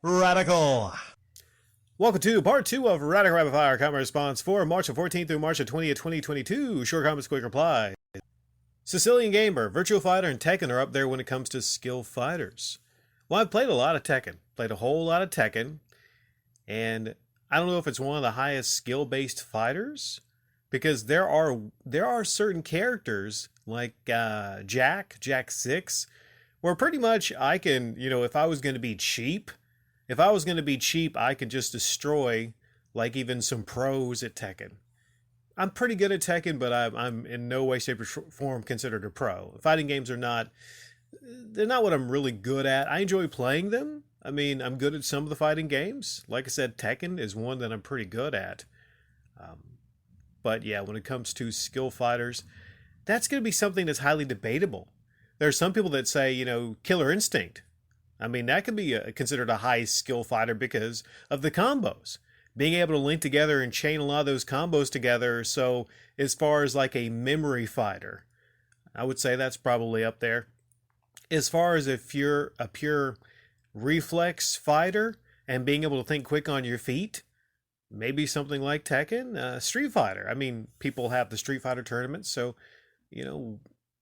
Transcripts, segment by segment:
Radical. Welcome to part 2 of Radical Rapid Fire Comment Response for March the 14th through March the 20th, 2022. Short comments, quick reply. Sicilian Gamer, Virtua Fighter, and Tekken are up there when it comes to skill fighters. Well, I've played a lot of Tekken. Played a whole lot of Tekken. And I don't know if it's one of the highest skill-based fighters. Because there are certain characters like Jack 6, where pretty much I can, if I was going to be cheap, I could just destroy like even some pros at Tekken. I'm pretty good at Tekken, but I'm in no way, shape, or form considered a pro. Fighting games they're not what I'm really good at. I enjoy playing them. I mean, I'm good at some of the fighting games. Like I said, Tekken is one that I'm pretty good at. But yeah, when it comes to skill fighters, that's going to be something that's highly debatable. There are some people that say, Killer Instinct. I mean, that can be considered a high skill fighter because of the combos. Being able to link together and chain a lot of those combos together. So as far as like a memory fighter, I would say that's probably up there. As far as if you're a pure reflex fighter and being able to think quick on your feet, maybe something like Tekken, Street Fighter. I mean, people have the Street Fighter tournaments, so,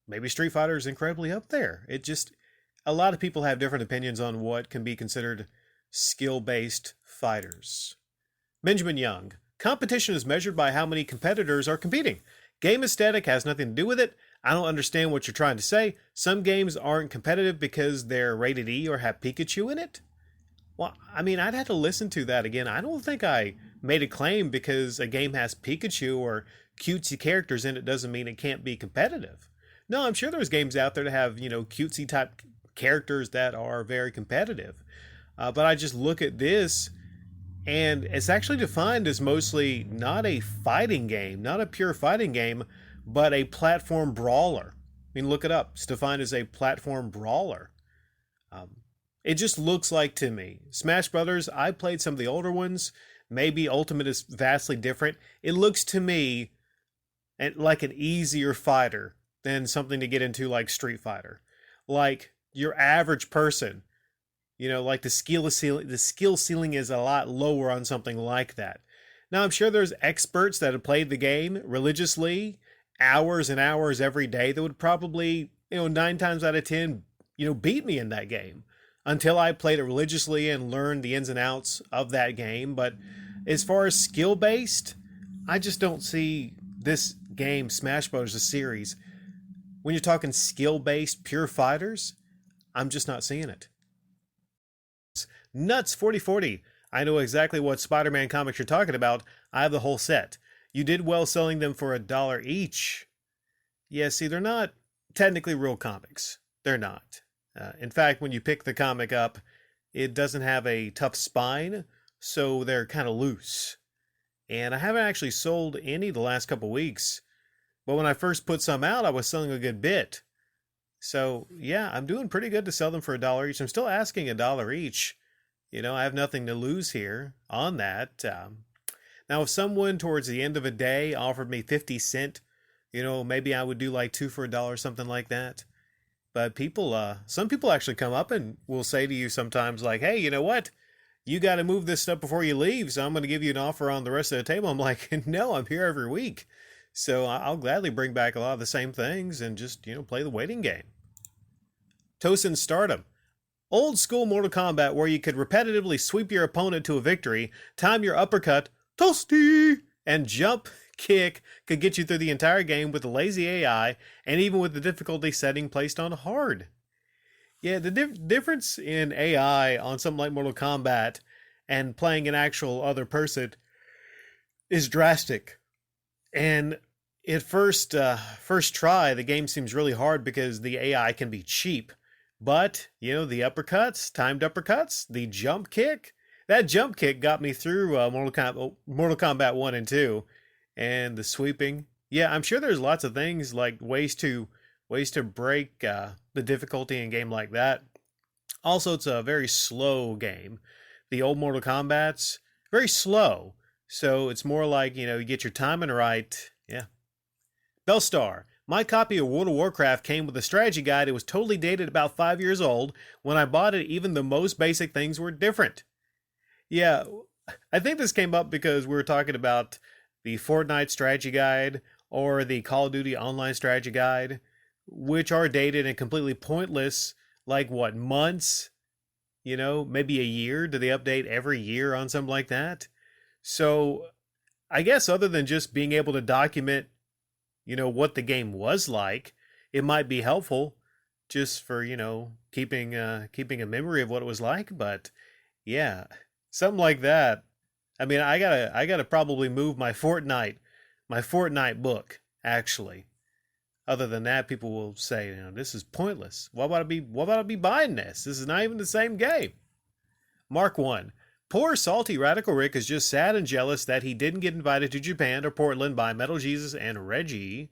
maybe Street Fighter is incredibly up there. A lot of people have different opinions on what can be considered skill-based fighters. Benjamin Young, competition is measured by how many competitors are competing. Game aesthetic has nothing to do with it. I don't understand what you're trying to say. Some games aren't competitive because they're rated E or have Pikachu in it. Well, I mean, I'd have to listen to that again. I don't think I made a claim because a game has Pikachu or cutesy characters in it doesn't mean it can't be competitive. No, I'm sure there's games out there that have, cutesy type characters that are very competitive. But I just look at this and it's actually defined as mostly not a fighting game, not a pure fighting game, but a platform brawler. I mean, look it up. It's defined as a platform brawler. It just looks like to me. Smash Brothers, I played some of the older ones. Maybe Ultimate is vastly different. It looks to me like an easier fighter than something to get into like Street Fighter. Like your average person, like the skill ceiling is a lot lower on something like that. Now, I'm sure there's experts that have played the game religiously, hours and hours every day that would probably, 9 times out of 10, beat me in that game. Until I played it religiously and learned the ins and outs of that game. But as far as skill-based, I just don't see this game, Smash Bros., the series. When you're talking skill-based, pure fighters, I'm just not seeing it. Nuts 4040. I know exactly what Spider-Man comics you're talking about. I have the whole set. You did well selling them for $1 each. Yeah, see, they're not technically real comics. They're not. In fact, when you pick the comic up, it doesn't have a tough spine, so they're kind of loose. And I haven't actually sold any the last couple weeks. But when I first put some out, I was selling a good bit. So, yeah, I'm doing pretty good to sell them for $1 each. I'm still asking $1 each. I have nothing to lose here on that. Now, if someone towards the end of a day offered me 50 cents, maybe I would do like 2 for $1, something like that. But some people actually come up and will say to you sometimes like, hey, you know what? You got to move this stuff before you leave, so I'm going to give you an offer on the rest of the table. I'm like, no, I'm here every week. So I'll gladly bring back a lot of the same things and just, play the waiting game. Tosin Stardom. Old school Mortal Kombat where you could repetitively sweep your opponent to a victory, time your uppercut, toasty, and jump kick could get you through the entire game with a lazy AI and even with the difficulty setting placed on hard. Yeah, the difference in AI on something like Mortal Kombat and playing an actual other person is drastic. And at first try, the game seems really hard because the AI can be cheap. But, the uppercuts, timed uppercuts, the jump kick, that jump kick got me through Mortal Kombat 1 and 2. And the sweeping. Yeah, I'm sure there's lots of things like ways to break the difficulty in a game like that. Also, it's a very slow game. The old Mortal Kombat's very slow. So it's more like, you get your timing right. Yeah. Bellstar. My copy of World of Warcraft came with a strategy guide. It was totally dated, about 5 years old. When I bought it, even the most basic things were different. Yeah, I think this came up because we were talking about the Fortnite strategy guide or the Call of Duty online strategy guide, which are dated and completely pointless. Like what, months? Maybe a year? Do they update every year on something like that? So I guess other than just being able to document, what the game was like, it might be helpful just for, keeping a memory of what it was like. But yeah, something like that. I mean, I gotta probably move my Fortnite book, actually. Other than that, people will say, this is pointless. Why would I be buying this? This is not even the same game. Mark 1. Poor salty Radical Rick is just sad and jealous that he didn't get invited to Japan or Portland by Metal Jesus and Reggie.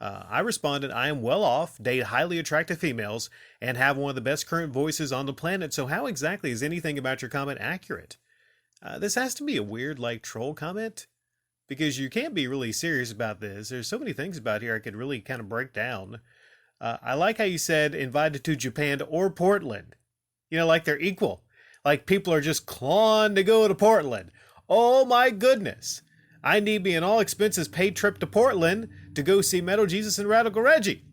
I responded, I am well off, date highly attractive females, and have one of the best current voices on the planet, so how exactly is anything about your comment accurate? This has to be a weird, troll comment, because you can't be really serious about this. There's so many things about here I could really kind of break down. I like how you said invited to Japan or Portland. Like they're equal. Like people are just clawing to go to Portland. Oh my goodness. I need me an all expenses paid trip to Portland to go see Metal Jesus and Radical Reggie.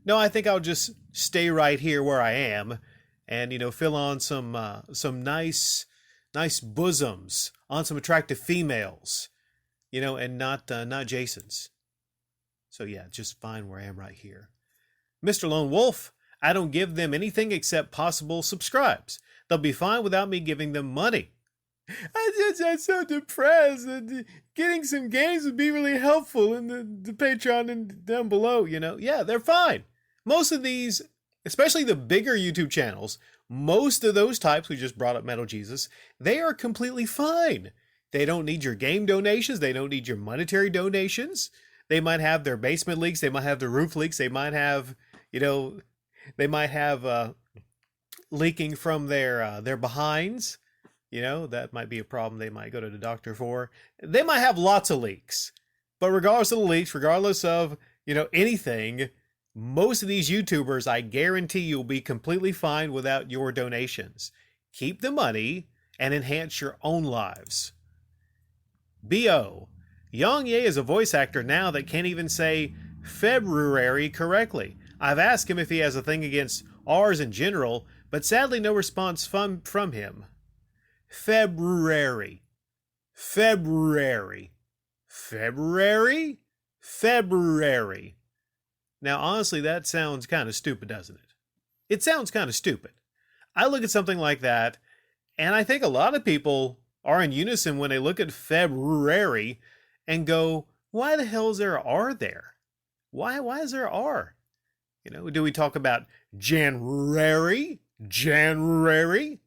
No, I think I'll just stay right here where I am and, fill on some nice bosoms on some attractive females, and not Jason's. So yeah, just fine where I am right here. Mr. Lone Wolf, I don't give them anything except possible subscribes. They'll be fine without me giving them money. I'm so depressed. And getting some games would be really helpful in the Patreon and down below, Yeah, they're fine. Most of these, especially the bigger YouTube channels, most of those types, we just brought up Metal Jesus, they are completely fine. They don't need your game donations. They don't need your monetary donations. They might have their basement leaks. They might have their roof leaks. They might have, leaking from their behinds. That might be a problem they might go to the doctor for. They might have lots of leaks. But regardless of the leaks, regardless of, anything, most of these YouTubers, I guarantee you, will be completely fine without your donations. Keep the money and enhance your own lives. B.O. Yang Ye is a voice actor now that can't even say February correctly. I've asked him if he has a thing against R's in general, but sadly no response from him. February. February. February? February. Now, honestly, that sounds kind of stupid, doesn't it? It sounds kind of stupid. I look at something like that, and I think a lot of people are in unison when they look at February and go, why the hell is there an R there? Why is there an R? Do we talk about January? January?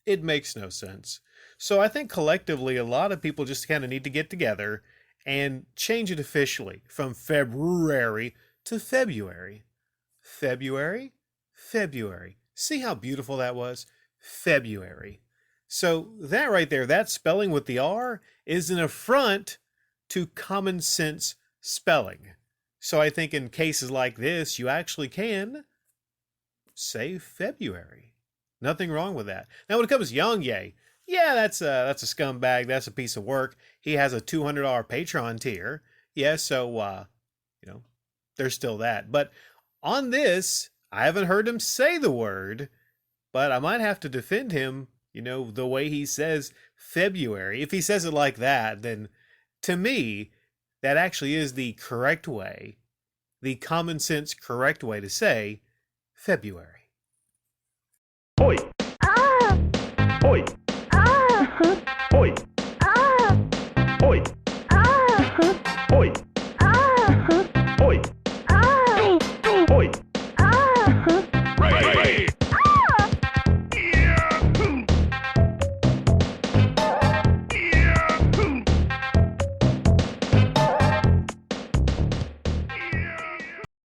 It makes no sense. So I think collectively, a lot of people just kind of need to get together and change it officially from February to February. February? February. See how beautiful that was? February. So that right there, that spelling with the R is an affront to common sense spelling. So I think in cases like this, you actually can say February. Nothing wrong with that. Now, when it comes to Yang Ye, yeah, that's a scumbag. That's a piece of work. He has a $200 Patreon tier. Yeah, so, there's still that. But on this, I haven't heard him say the word, but I might have to defend him, the way he says February. If he says it like that, then to me, that actually is the correct way, the common sense correct way to say February. Oi! Ah! Oi!